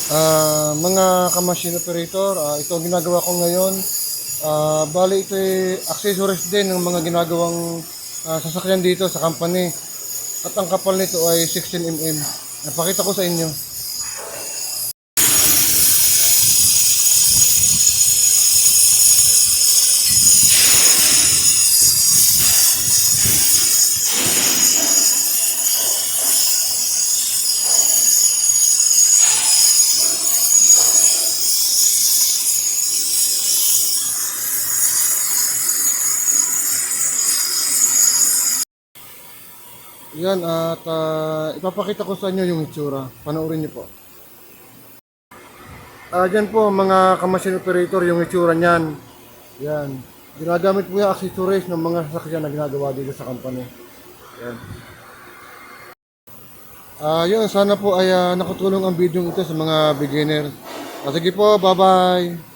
Mga ka-machine operator, ito ang ginagawa ko ngayon. Bali ito ay accessories din ng mga ginagawang sasakyan dito sa company. At ang kapal nito ay 16 mm. Napakita ko sa inyo. Yan at ipapakita ko sa inyo yung itsura. Panoorin niyo po. Dyan po mga ka-machine operator yung itsura niyan. Yan. Ginagamit po yung accessories ng mga sasakyan na ginagawa dito sa company. Yan. Yun, sana po ay nakatulong ang video ito sa mga beginner. Sige po, bye-bye.